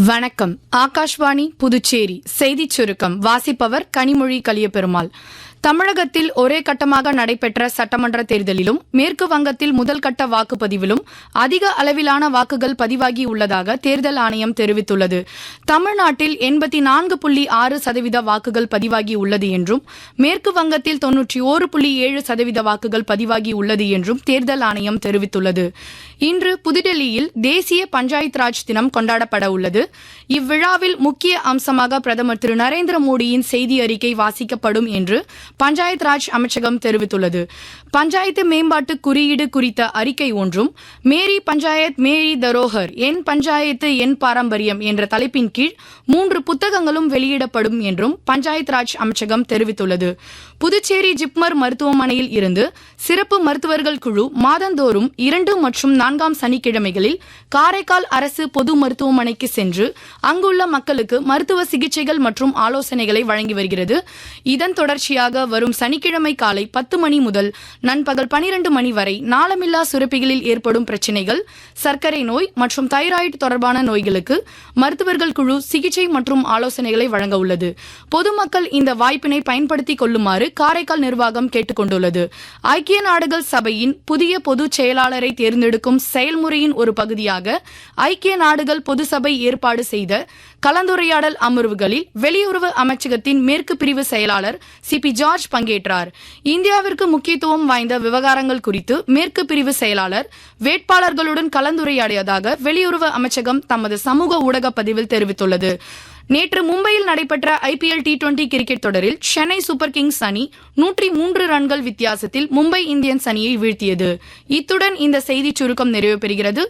வணக்கம். ஆகாஷ்வாணி புதுச்சேரி செய்திச் சுருக்கம் வாசிப்பவர் கனிமொழி கலியபெருமாள். தமிழகத்தில் ஒரே கட்டமாக நடைபெற்ற சட்டமன்ற தேர்தலிலும் மேற்கு வங்கத்தில் முதல் கட்ட வாக்குப்பதிவிலும் அதிக அளவிலான வாக்குகள் பதிவாகி உள்ளதாக தேர்தல் ஆணையம் தெரிவித்துள்ளது. தமிழ்நாட்டில் 84.6% வாக்குகள் பதிவாகி உள்ளது என்றும் மேற்கு வங்கத்தில் 91.7% வாக்குகள் பதிவாகி உள்ளது என்றும் தேர்தல் ஆணையம் தெரிவித்துள்ளது. இன்று புதுடெல்லியில் தேசிய பஞ்சாயத் ராஜ் தினம் கொண்டாடப்பட உள்ளது. இவ்விழாவில் முக்கிய அம்சமாக பிரதமர் திரு நரேந்திர மோடியின் செய்தி அறிக்கை வாசிக்கப்படும் என்று பஞ்சாயத் ராஜ் அமைச்சகம் தெரிவித்துள்ளது. பஞ்சாயத்து மேம்பாட்டு குறியீடு குறித்த அறிக்கை ஒன்றும் மேரி பஞ்சாயத் மேரி தரோஹர் என் பஞ்சாயத்து என் பாரம்பரியம் என்ற தலைப்பின் கீழ் 3 புத்தகங்களும் வெளியிடப்படும் என்றும் பஞ்சாயத் ராஜ் அமைச்சகம் தெரிவித்துள்ளது. புதுச்சேரி ஜிப்மர் மருத்துவமனையில் இருந்து சிறப்பு மருத்துவர்கள் குழு மாதந்தோறும் 2 மற்றும் 4ஆம் சனிக்கிழமைகளில் காரைக்கால் அரசு பொது மருத்துவமனைக்கு சென்று அங்குள்ள மக்களுக்கு மருத்துவ சிகிச்சைகள் மற்றும் ஆலோசனைகளை வழங்கி வருகிறது. இதன் தொடர்ச்சியாக வரும் சனிக்கிழமை காலை 10 மணி முதல் நண்பகல் 12 மணி வரை நாளமில்லா சுரப்பிகளில் ஏற்படும் பிரச்சினைகள், சர்க்கரை நோய் மற்றும் தைராய்டு தொடர்பான நோய்களுக்கு மருத்துவர்கள் குழு சிகிச்சை மற்றும் ஆலோசனைகளை வழங்க உள்ளது. பொதுமக்கள் இந்த வாய்ப்பினை பயன்படுத்திக் கொள்ளுமாறு காரைக்கால் நிர்வாகம் கேட்டுக் கொண்டுள்ளது. ஐக்கிய நாடுகள் சபையின் புதிய பொதுச் செயலாளரை தேர்ந்தெடுக்கும் செயல்முறையின் ஒரு பகுதியாக ஐக்கிய நாடுகள் பொது சபை ஏற்பாடு செய்த கலந்துரையாடல் அமர்வுகளில் வெளியுறவு அமைச்சகத்தின் மேற்கு பிரிவு செயலாளர் சிபி ஜார்ஜ் பங்கேற்றார். இந்தியாவிற்கு முக்கியத்துவம் வாய்ந்த விவகாரங்கள் குறித்து மேற்கு பிரிவு செயலாளர் வேட்பாளர்களுடன் கலந்துரையாடியதாக வெளியுறவு அமைச்சகம் தமது சமூக ஊடக பதிவில் தெரிவித்துள்ளது. நேற்று மும்பையில் நடைபெற்ற IPL T20 கிரிக்கெட் தொடரில் சென்னை சூப்பர் கிங்ஸ் அணி 103 ரன்கள் வித்தியாசத்தில் மும்பை இந்தியன்ஸ் அணியை வீழ்த்தியது. இத்துடன் இந்த செய்திச் சுருக்கம் நிறைவு பெறுகிறது.